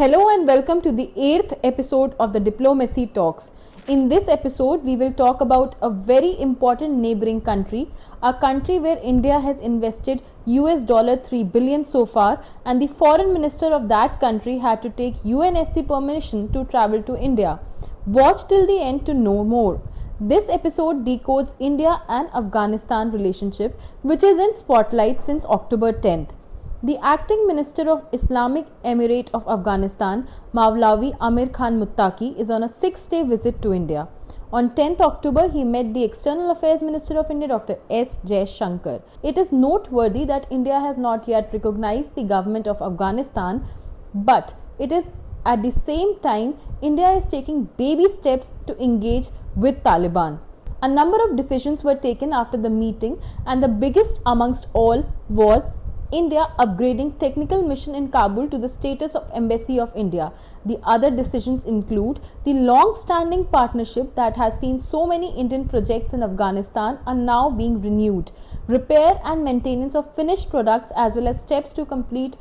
Hello and welcome to the 8th episode of the Diplomacy Talks. In this episode, we will talk about a very important neighboring country, a country where India has invested $3 billion so far, and the foreign minister of that country had to take UNSC permission to travel to India. Watch till the end to know more. This episode decodes India and Afghanistan relationship, which is in spotlight since October 10th. The acting minister of Islamic Emirate of Afghanistan, Maulavi Amir Khan Muttaqi, is on a 6-day visit to India. On 10th October, he met the External Affairs Minister of India, Dr. S. Jaishankar. It is noteworthy that India has not yet recognized the government of Afghanistan, but it is at the same time India is taking baby steps to engage with Taliban. A number of decisions were taken after the meeting, and the biggest amongst all was India upgrading technical mission in Kabul to the status of Embassy of India. The other decisions include the long-standing partnership that has seen so many Indian projects in Afghanistan are now being renewed, repair and maintenance of finished products as well as steps to complete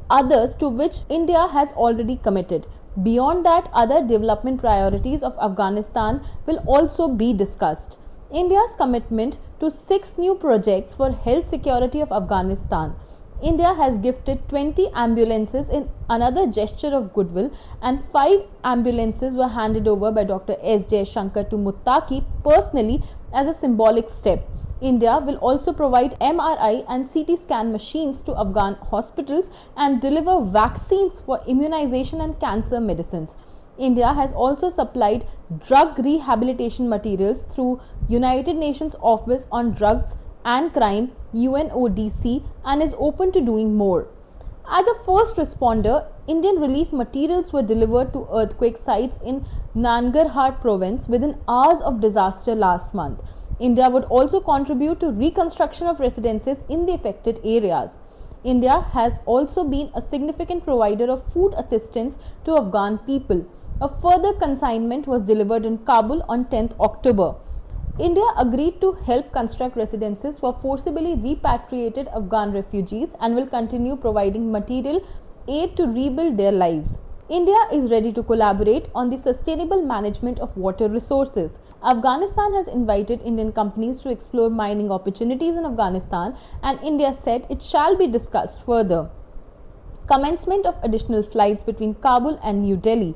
others to which India has already committed. Beyond that, other development priorities of Afghanistan will also be discussed. India's commitment to 6 new projects for health security of Afghanistan. India has gifted 20 ambulances in another gesture of goodwill, and 5 ambulances were handed over by Dr. S. Jaishankar to Muttaqi personally as a symbolic step. India will also provide MRI and CT scan machines to Afghan hospitals and deliver vaccines for immunization and cancer medicines. India has also supplied drug rehabilitation materials through United Nations Office on Drugs and Crime UNODC and is open to doing more. As a first responder, Indian relief materials were delivered to earthquake sites in Nangarhar province within hours of disaster last month. India would also contribute to reconstruction of residences in the affected areas. India has also been a significant provider of food assistance to Afghan people. A further consignment was delivered in Kabul on 10th October. India agreed to help construct residences for forcibly repatriated Afghan refugees and will continue providing material aid to rebuild their lives. India is ready to collaborate on the sustainable management of water resources. Afghanistan has invited Indian companies to explore mining opportunities in Afghanistan, and India said it shall be discussed further. Commencement of additional flights between Kabul and New Delhi.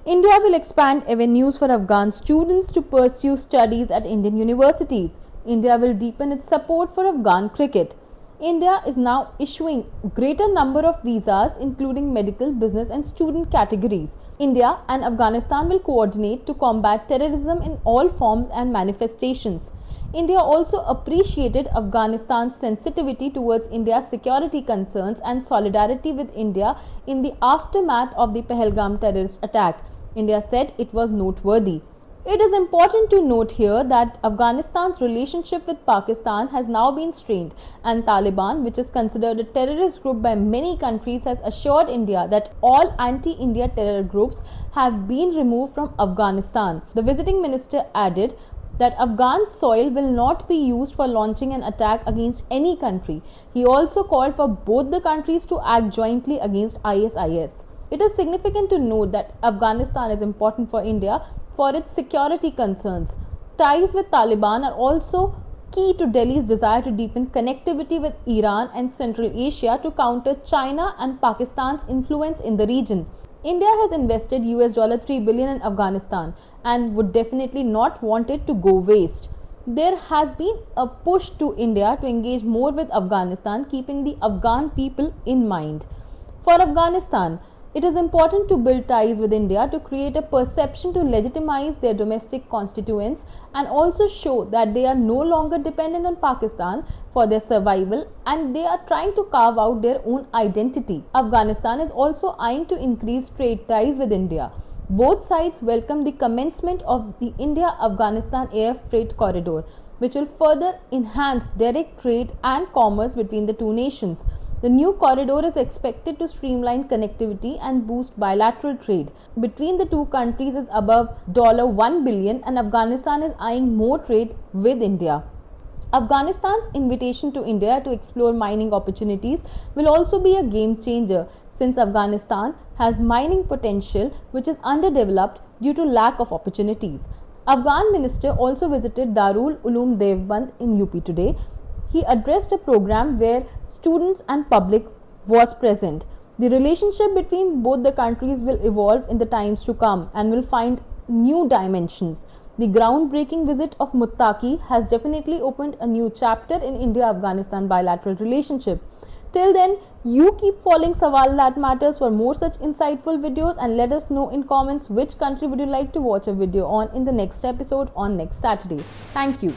India will expand avenues for Afghan students to pursue studies at Indian universities. India will deepen its support for Afghan cricket. India is now issuing greater number of visas including medical, business and student categories. India and Afghanistan will coordinate to combat terrorism in all forms and manifestations. India also appreciated Afghanistan's sensitivity towards India's security concerns and solidarity with India in the aftermath of the Pahalgam terrorist attack. India said it was noteworthy. It is important to note here that Afghanistan's relationship with Pakistan has now been strained, and Taliban, which is considered a terrorist group by many countries, has assured India that all anti-India terror groups have been removed from Afghanistan. The visiting minister added that Afghan soil will not be used for launching an attack against any country. He also called for both the countries to act jointly against ISIS. It is significant to note that Afghanistan is important for India for its security concerns. Ties with Taliban are also key to Delhi's desire to deepen connectivity with Iran and Central Asia to counter China and Pakistan's influence in the region. India has invested $3 billion in Afghanistan and would definitely not want it to go waste. There has been a push to India to engage more with Afghanistan, keeping the Afghan people in mind. For Afghanistan, it is important to build ties with India to create a perception to legitimize their domestic constituents and also show that they are no longer dependent on Pakistan for their survival and they are trying to carve out their own identity. Afghanistan is also eyeing to increase trade ties with India. Both sides welcome the commencement of the India-Afghanistan air freight corridor, which will further enhance direct trade and commerce between the two nations. The new corridor is expected to streamline connectivity and boost bilateral trade between the two countries is above $1 billion, and Afghanistan is eyeing more trade with India. Afghanistan's invitation to India to explore mining opportunities will also be a game changer since Afghanistan has mining potential which is underdeveloped due to lack of opportunities. Afghan minister also visited Darul Uloom Devband in UP today. He addressed a program where students and public was present. The relationship between both the countries will evolve in the times to come and will find new dimensions. The groundbreaking visit of Muttaqi has definitely opened a new chapter in India-Afghanistan bilateral relationship. Till then, you keep following Sawal That Matters for more such insightful videos and let us know in comments which country would you like to watch a video on in the next episode on next Saturday. Thank you.